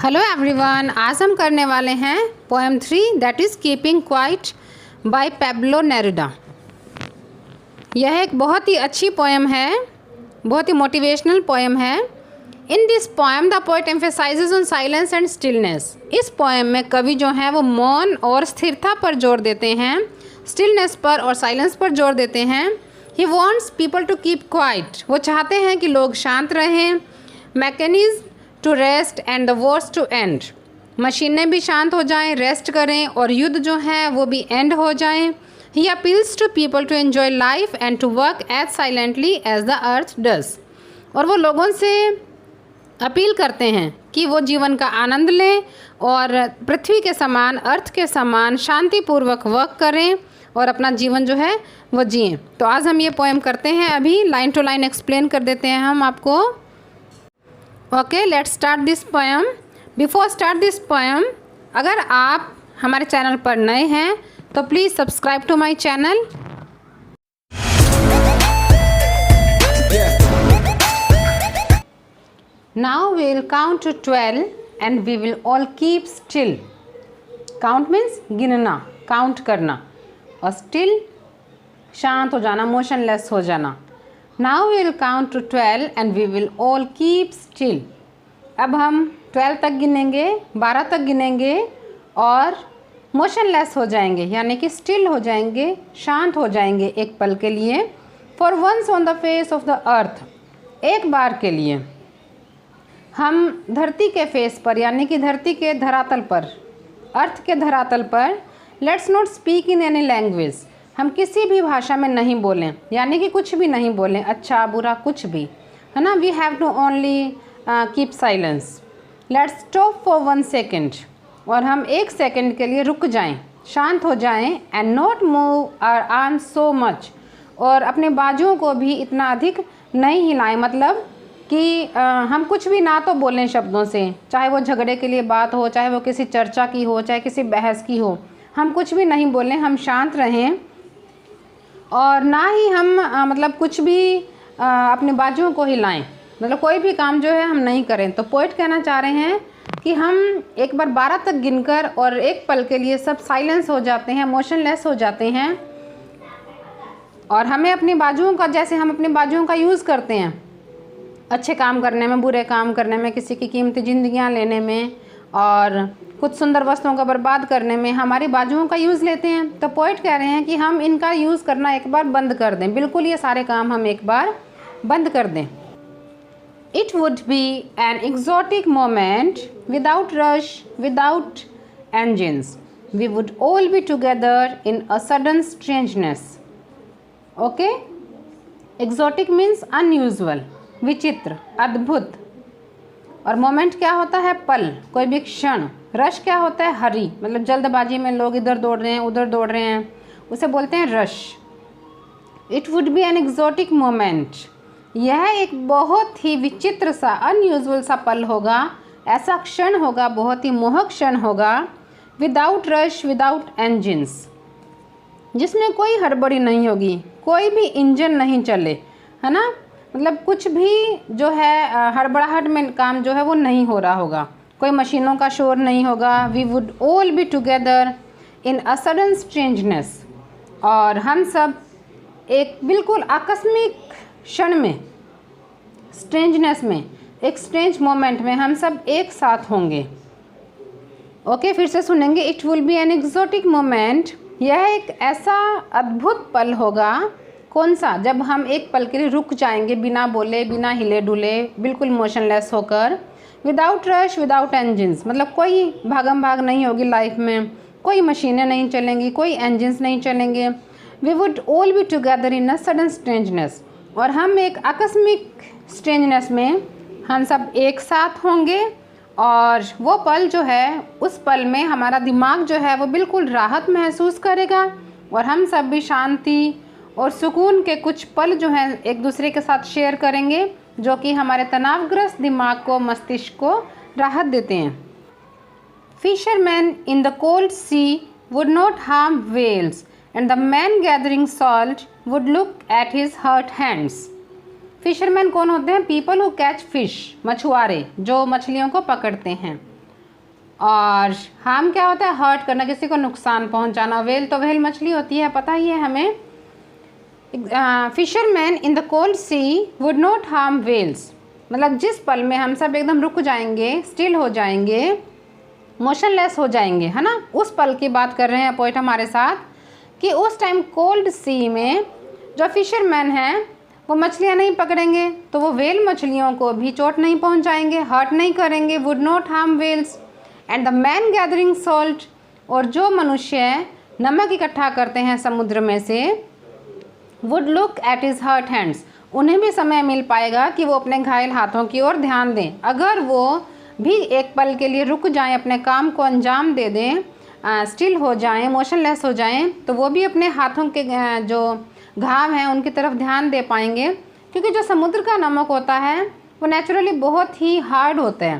Hello everyone, आज हम करने वाले हैं poem 3 that is keeping quiet by Pablo Neruda. यह एक बहुत ही अच्छी पोएम है, बहुत ही मोटिवेशनल पोएम है। In this poem the poet emphasises on silence and stillness. इस पोएम में कवि जो हैं वो मौन और स्थिरता पर जोर देते हैं, स्टिलनेस पर और साइलेंस पर जोर देते हैं। He wants people to keep quiet. वो चाहते हैं कि लोग शांत रहें। Mechanism to rest and the wars to end. मशीनें भी शांत हो जाएं, रेस्ट करें और युद्ध जो है वो भी एंड हो जाएं। He appeals to people to enjoy life and to work as silently as the earth does. और वो लोगों से अपील करते हैं कि वो जीवन का आनंद लें और पृथ्वी के समान, अर्थ के समान शांतिपूर्वक वर्क करें और अपना जीवन जो है वो जिएं। तो आज हम ये पोएम करते हैं, अभी लाइन टू लाइन एक्सप्लेन कर देते हैं हम आपको। Okay, let's start this poem. Before start this poem, अगर आप हमारे चैनल पर नए हैं तो please subscribe to my channel. Now we will count to 12 and we will all keep still. Count means गिनना, काउंट करना, और स्टिल शांत हो जाना, मोशनलेस हो जाना। Now we will count to 12 and we will all keep still. अब हम 12 तक गिनेंगे, 12 तक गिनेंगे और मोशनलेस हो जाएंगे, यानी कि स्टिल हो जाएंगे, शांत हो जाएंगे एक पल के लिए। For once on the face of the earth, एक बार के लिए हम धरती के फेस पर, यानी कि धरती के धरातल पर, अर्थ के धरातल पर, let's not speak in any language. हम किसी भी भाषा में नहीं बोलें, यानी कि कुछ भी नहीं बोलें, अच्छा बुरा कुछ भी, है ना। We have to only keep silence. Let's stop for 1 second, और हम 1 सेकेंड के लिए रुक जाएं, शांत हो जाएं। And not move our arms so much, और अपने बाजुओं को भी इतना अधिक नहीं हिलाएं, मतलब कि हम कुछ भी ना तो बोलें शब्दों से, चाहे वो झगड़े के लिए बात हो, चाहे वो किसी चर्चा की हो, चाहे किसी बहस की हो, हम कुछ भी नहीं बोलें, हम शांत रहें। और ना ही हम मतलब कुछ भी अपने बाजुओं को हिलाएं, मतलब कोई भी काम जो है हम नहीं करें। तो पोइट कहना चाह रहे हैं कि हम एक बार 12 तक गिनकर और एक पल के लिए सब साइलेंस हो जाते हैं, मोशनलेस हो जाते हैं, और हमें अपनी बाजुओं का, जैसे हम अपने बाजुओं का यूज़ करते हैं अच्छे काम करने में, बुरे काम करने में, किसी की कीमती जिंदगियां लेने में और कुछ सुंदर वस्तुओं का बर्बाद करने में हमारी बाजुओं का यूज़ लेते हैं। तो पोइट कह रहे हैं कि हम इनका यूज़ करना एक बार बंद कर दें, बिल्कुल ये सारे काम हम एक बार बंद कर दें। It would be an exotic moment without rush, without engines. We would all be together in a sudden strangeness. Okay? Exotic means unusual, विचित्र, अद्भुत। और मोमेंट क्या होता है? पल, कोई भी क्षण। रश क्या होता है? हरी, मतलब जल्दबाजी में लोग इधर दौड़ रहे हैं, उधर दौड़ रहे हैं, उसे बोलते हैं rush. It would be an exotic moment, यह एक बहुत ही विचित्र सा, अनयूजुअल सा पल होगा, ऐसा क्षण होगा, बहुत ही मोहक क्षण होगा। विदाउट रश, विदाउट एंजिन्स, जिसमें कोई हड़बड़ी नहीं होगी, कोई भी इंजन नहीं चले, है ना, मतलब कुछ भी जो है हड़बड़ाहट में काम जो है वो नहीं हो रहा होगा, कोई मशीनों का शोर नहीं होगा। We would all be together in a sudden strangeness, और हम सब एक बिल्कुल आकस्मिक क्षण में, स्ट्रेंजनेस में, एक स्ट्रेंज मोमेंट में हम सब एक साथ होंगे। ओके, फिर से सुनेंगे। It will be an exotic moment, यह एक ऐसा अद्भुत पल होगा। कौन सा? जब हम एक पल के लिए रुक जाएंगे, बिना बोले, बिना हिले डुले, बिल्कुल मोशनलेस होकर। विदाउट रश, विदाउट इंजन्स, मतलब कोई भागम भाग नहीं होगी लाइफ में, कोई मशीनें नहीं चलेंगी, कोई इंजन्स नहीं चलेंगे। We would all be together in a sudden strangeness, और हम एक आकस्मिक स्ट्रेंजनेस में हम सब एक साथ होंगे। और वो पल जो है, उस पल में हमारा दिमाग जो है वो बिल्कुल राहत महसूस करेगा, और हम सब भी शांति और सुकून के कुछ पल जो हैं एक दूसरे के साथ शेयर करेंगे, जो कि हमारे तनावग्रस्त दिमाग को, मस्तिष्क को राहत देते हैं। Fisherman in the cold sea would not harm whales, and the man gathering salt would look at his hurt hands. Fisherman कौन होते हैं? पीपल हु कैच फिश, मछुआरे जो मछलियों को पकड़ते हैं। और हार्म क्या होता है? हर्ट करना, किसी को नुकसान पहुंचाना। व्हेल तो व्हेल मछली होती है, पता ही है हमें। Fisherman in the cold sea would not harm whales, मतलब जिस पल में हम सब एकदम रुक जाएंगे, स्टिल हो जाएंगे, मोशनलेस हो जाएंगे, है ना, उस पल की बात कर रहे हैं पोइट हमारे साथ कि उस टाइम कोल्ड सी में जो फिशरमैन हैं वो मछलियाँ नहीं पकड़ेंगे तो वो व्हेल मछलियों को भी चोट नहीं पहुंचाएंगे, हर्ट नहीं करेंगे, would not harm whales. And the man gathering salt, और जो मनुष्य नमक इकट्ठा करते हैं समुद्र में से, would look at his hurt hands, उन्हें भी समय मिल पाएगा कि वो अपने घायल हाथों की ओर ध्यान दें। अगर वो भी एक पल के लिए रुक जाएं, अपने काम को अंजाम दे दें, स्टिल हो जाएं, मोशनलेस हो जाएं, तो वो भी अपने हाथों के जो घाव हैं उनकी तरफ ध्यान दे पाएंगे। क्योंकि जो समुद्र का नमक होता है वो नेचुरली बहुत ही हार्ड होता है,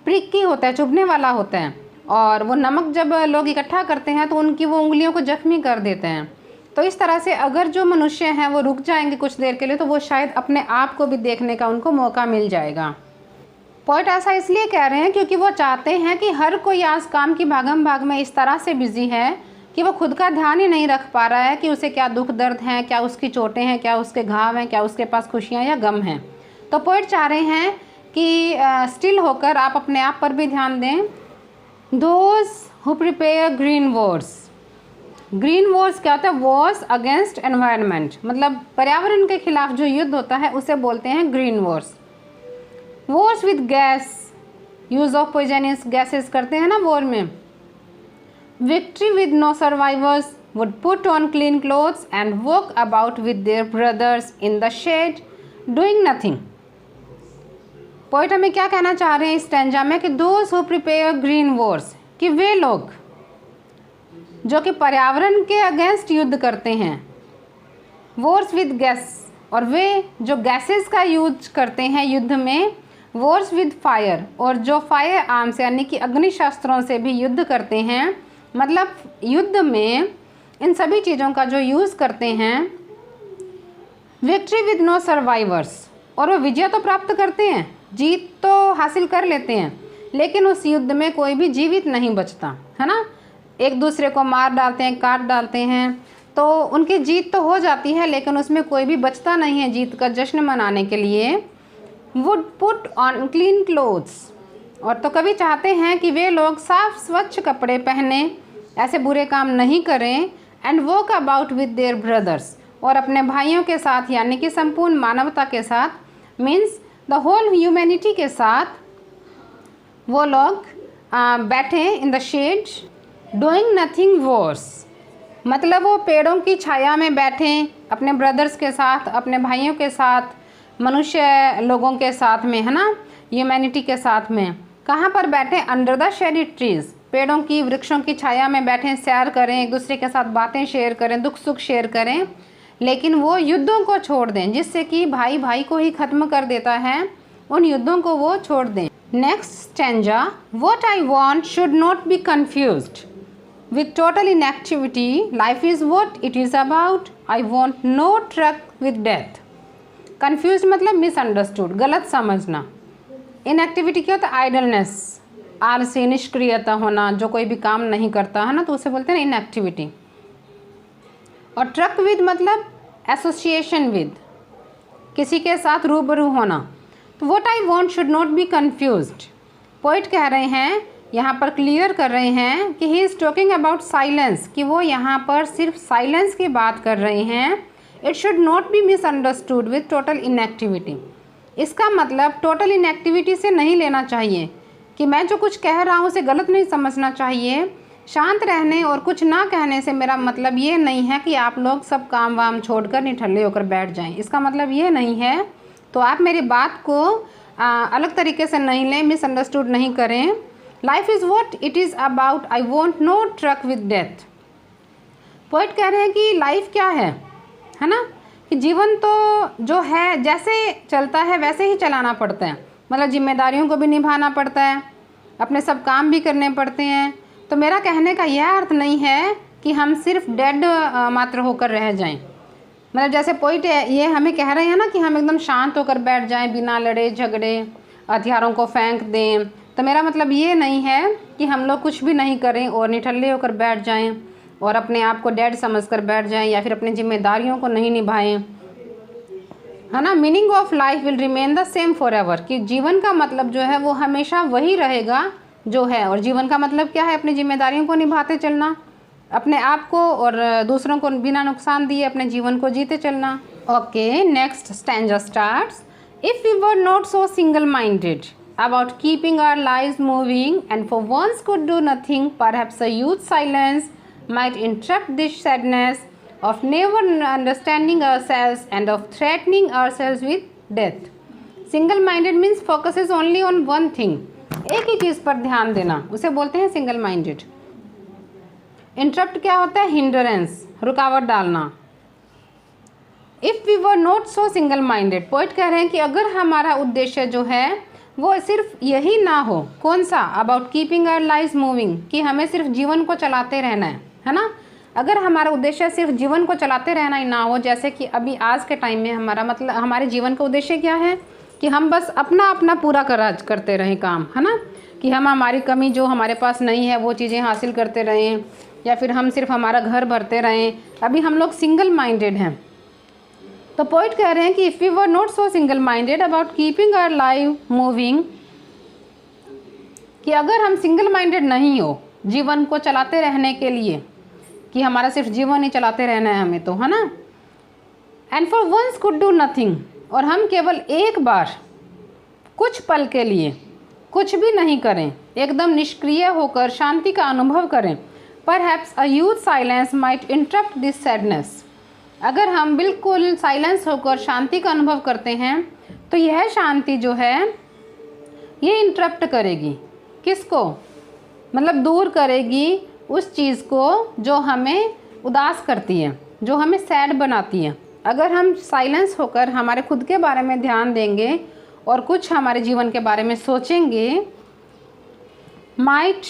प्रिकी होता है, चुभने वाला होता है, और वो नमक जब लोग इकट्ठा करते हैं तो उनकी वो उंगलियों को जख्मी कर देते हैं। तो इस तरह से अगर जो मनुष्य हैं वो रुक जाएंगे कुछ देर के लिए तो वो शायद अपने आप को भी देखने का उनको मौका मिल जाएगा। पोइट ऐसा इसलिए कह रहे हैं क्योंकि वो चाहते हैं कि हर कोई आज काम की भागम भाग में इस तरह से बिजी है कि वो खुद का ध्यान ही नहीं रख पा रहा है कि उसे क्या दुख दर्द हैं, क्या उसकी चोटें हैं, क्या उसके घाव हैं, क्या उसके पास खुशियाँ या गम हैं। तो पोइट चाह रहे हैं कि स्टिल होकर आप अपने आप पर भी ध्यान दें। Those who prepare green Wars, green Wars क्या होता है? वॉर्स अगेंस्ट एनवायरनमेंट, मतलब पर्यावरण के खिलाफ जो युद्ध होता है उसे बोलते हैं green wars. Wars with gas, use of poisonous gases करते हैं ना वॉर में। Victory with no survivors would put on clean clothes and walk about with their brothers in the shade doing nothing. Poet हमें क्या कहना चाह रहे हैं इस स्टैंजा में कि those who prepare green Wars, कि वे लोग जो कि पर्यावरण के अगेंस्ट युद्ध करते हैं, वॉर्स विद गैस, और वे जो गैसेस का यूज करते हैं युद्ध में, वॉर्स विद फायर, और जो फायर आर्म्स यानी कि अग्नि शस्त्रों से भी युद्ध करते हैं, मतलब युद्ध में इन सभी चीज़ों का जो यूज़ करते हैं। विक्ट्री विद नो सर्वाइवर्स, और वो विजय तो प्राप्त करते हैं, जीत तो हासिल कर लेते हैं, लेकिन उस युद्ध में कोई भी जीवित नहीं बचता, है ना। एक दूसरे को मार डालते हैं, काट डालते हैं, तो उनकी जीत तो हो जाती है लेकिन उसमें कोई भी बचता नहीं है जीत का जश्न मनाने के लिए। Would put on clean clothes, और तो कभी चाहते हैं कि वे लोग साफ स्वच्छ कपड़े पहने, ऐसे बुरे काम नहीं करें। And walk about with their brothers, और अपने भाइयों के साथ यानी कि संपूर्ण मानवता के साथ, मीन्स द होल ह्यूमैनिटी के साथ वो लोग बैठे in the shade doing nothing wars, मतलब वो पेड़ों की छाया में बैठें अपने ब्रदर्स के साथ, अपने भाइयों के साथ, मनुष्य लोगों के साथ में, है ना, ह्यूमैनिटी के साथ में। कहाँ पर बैठें? अंडर द शेडी ट्रीज़, पेड़ों की, वृक्षों की छाया में बैठें, सैर करें, एक दूसरे के साथ बातें शेयर करें, दुख सुख शेयर करें, लेकिन वो युद्धों को छोड़ दें जिससे कि भाई भाई को ही ख़त्म कर देता है, उन युद्धों को वो छोड़ दें। Next stanza, what I want should not be confused with total inactivity, life is what it is about, I want no truck with death। confused मतलब misunderstood, गलत समझना। inactivity क्या होता है? idleness, आलसी, निष्क्रियता होना, जो कोई भी काम नहीं करता है ना, तो उसे बोलते हैं inactivity। और truck with मतलब association with, किसी के साथ रूबरू होना। तो what I want should not be confused, poet कह रहे हैं, यहाँ पर क्लियर कर रहे हैं कि he is talking about silence, कि वो यहाँ पर सिर्फ साइलेंस की बात कर रहे हैं। It should not be misunderstood with total inactivity, इसका मतलब टोटल इनएक्टिविटी से नहीं लेना चाहिए कि मैं जो कुछ कह रहा हूँ उसे गलत नहीं समझना चाहिए। शांत रहने और कुछ ना कहने से मेरा मतलब ये नहीं है कि आप लोग सब काम वाम छोड़कर निठल्ले होकर बैठ जाएं, इसका मतलब ये नहीं है। तो आप मेरी बात को अलग तरीके से नहीं लें, मिसअंडरस्टूड नहीं करें। Life is what it is about, I want no truck with death. Poet कह रहे हैं कि लाइफ क्या है ना, कि जीवन तो जो है जैसे चलता है वैसे ही चलाना पड़ता है, मतलब जिम्मेदारियों को भी निभाना पड़ता है, अपने सब काम भी करने पड़ते हैं। तो मेरा कहने का यह अर्थ नहीं है कि हम सिर्फ डेड मात्र होकर रह जाएं, मतलब जैसे पोइट ये हमें कह रहे हैं ना कि हम एकदम शांत होकर बैठ जाएं, बिना लड़े झगड़े, हथियारों को फेंक दें, तो मेरा मतलब ये नहीं है कि हम लोग कुछ भी नहीं करें और निठल्ले होकर बैठ जाएं और अपने आप को डेड समझकर बैठ जाएं या फिर अपनी जिम्मेदारियों को नहीं निभाएं, है ना। Meaning of life will remain the same for ever, कि जीवन का मतलब जो है वो हमेशा वही रहेगा जो है। और जीवन का मतलब क्या है? अपनी जिम्मेदारियों को निभाते चलना, अपने आप को और दूसरों को बिना नुकसान दिए अपने जीवन को जीते चलना। Okay, next stanza starts. If we were not so single minded about keeping our lives moving and for once could do nothing, perhaps a youth silence might interrupt this sadness of never understanding ourselves and of threatening ourselves with death. Single minded means focuses only on one thing, एक ही चीज़ पर ध्यान देना, उसे बोलते हैं single minded. Interrupt क्या होता है? हिंडरेंस, रुकावट डालना। If we were not so single minded, poet कह रहे हैं कि अगर हमारा उद्देश्य जो है वो सिर्फ यही ना हो, कौन सा? About keeping our life moving, कि हमें सिर्फ जीवन को चलाते रहना है ना। अगर हमारा उद्देश्य सिर्फ जीवन को चलाते रहना ही ना हो, जैसे कि अभी आज के टाइम में हमारा मतलब हमारे जीवन का उद्देश्य क्या है कि हम बस अपना अपना पूरा करते रहें काम, है ना, कि हम हमारी कमी जो हमारे पास नहीं है वो चीज़ें हासिल करते रहें, या फिर हम सिर्फ हमारा घर भरते रहें। अभी हम लोग सिंगल माइंडेड हैं। तो पोइट कह रहे हैं कि if we were not so single minded about keeping our life moving, कि अगर हम सिंगल माइंडेड नहीं हो जीवन को चलाते रहने के लिए, कि हमारा सिर्फ जीवन ही चलाते रहना है हमें, तो है ना। And for once could do nothing, और हम केवल एक बार कुछ पल के लिए कुछ भी नहीं करें, एकदम निष्क्रिय होकर शांति का अनुभव करें। Perhaps a huge silence might interrupt this sadness, अगर हम बिल्कुल साइलेंस होकर शांति का अनुभव करते हैं तो यह शांति जो है ये इंटरप्ट करेगी, किसको? मतलब दूर करेगी उस चीज़ को जो हमें उदास करती है, जो हमें सैड बनाती है। अगर हम साइलेंस होकर हमारे खुद के बारे में ध्यान देंगे और कुछ हमारे जीवन के बारे में सोचेंगे, माइट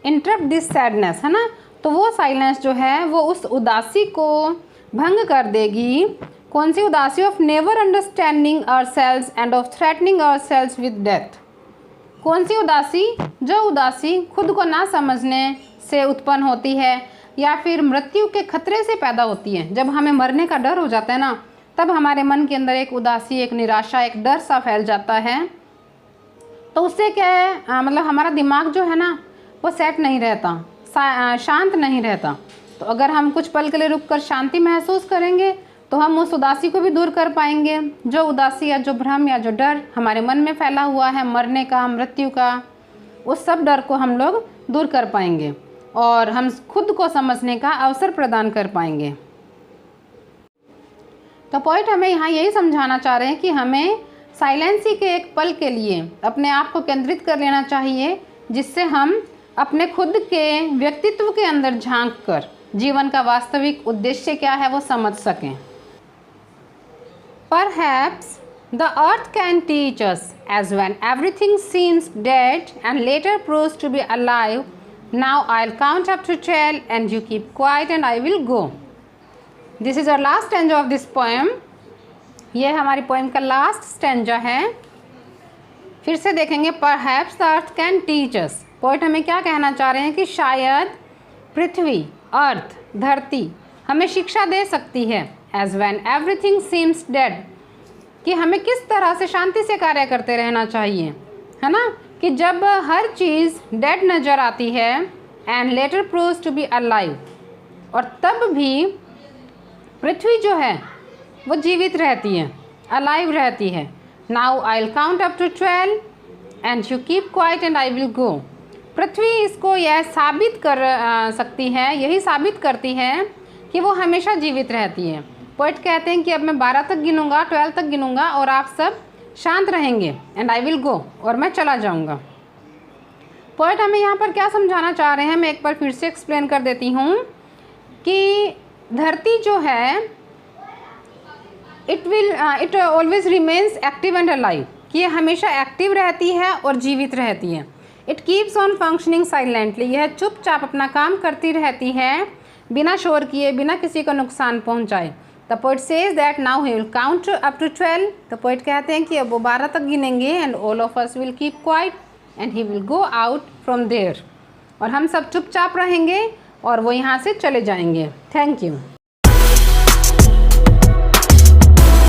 इंटरप्ट दिस सैडनेस, है ना, तो वो साइलेंस जो है वो उस उदासी को भंग कर देगी। कौन सी उदासी? Of never understanding ourselves end of threatening ourselves with death. कौन सी उदासी? जो उदासी खुद को ना समझने से उत्पन्न होती है या फिर मृत्यु के खतरे से पैदा होती है। जब हमें मरने का डर हो जाता है ना, तब हमारे मन के अंदर एक उदासी, एक निराशा, एक डर सा फैल जाता है। तो उससे क्या है, मतलब हमारा दिमाग जो है ना वो सेट नहीं रहता, शांत नहीं रहता। तो अगर हम कुछ पल के लिए रुककर शांति महसूस करेंगे तो हम उस उदासी को भी दूर कर पाएंगे। जो उदासी या जो भ्रम या जो डर हमारे मन में फैला हुआ है मरने का, मृत्यु का, उस सब डर को हम लोग दूर कर पाएंगे और हम खुद को समझने का अवसर प्रदान कर पाएंगे। तो पॉइंट हमें यहाँ यही समझाना चाह रहे हैं कि हमें साइलेंसी के एक पल के लिए अपने आप को केंद्रित कर लेना चाहिए, जिससे हम अपने खुद के व्यक्तित्व के अंदर झांक कर जीवन का वास्तविक उद्देश्य क्या है वो समझ सकें। Perhaps the earth can teach us, as when everything seems dead and later proves to be alive. Now I'll count up to 12 and you keep quiet and I will go. This is our last stanza of this poem. ये हमारी poem का last stanza है। फिर से देखेंगे। Perhaps the earth can teach us. Poet हमें क्या कहना चाह रहे हैं कि शायद पृथ्वी, अर्थ, धरती हमें शिक्षा दे सकती है। As when everything seems dead, कि हमें किस तरह से शांति से कार्य करते रहना चाहिए, है ना, कि जब हर चीज़ डेड नज़र आती है and later proves to be alive, और तब भी पृथ्वी जो है वो जीवित रहती है, अलाइव रहती है। Now I will count up to 12 and you keep quiet and I will go. पृथ्वी इसको यह साबित कर सकती है, यही साबित करती है कि वो हमेशा जीवित रहती है। पोएट कहते हैं कि अब मैं 12 तक गिनूंगा, 12 तक गिनूंगा और आप सब शांत रहेंगे एंड आई विल गो, और मैं चला जाऊंगा। पोएट हमें यहाँ पर क्या समझाना चाह रहे हैं, मैं एक बार फिर से एक्सप्लेन कर देती हूँ कि धरती जो है it always remains active and alive, कि ये हमेशा एक्टिव रहती है और जीवित रहती है। It keeps on functioning silently, यह चुपचाप अपना काम करती रहती है बिना शोर किए, बिना किसी को नुकसान पहुँचाए। The poet says that now he will count up to 12। तो पोइट कहते हैं कि अब वो 12 तक गिनेंगे and all of us will keep quiet, and he will go out from there. और हम सब चुपचाप रहेंगे और वो यहाँ से चले जाएंगे। Thank you.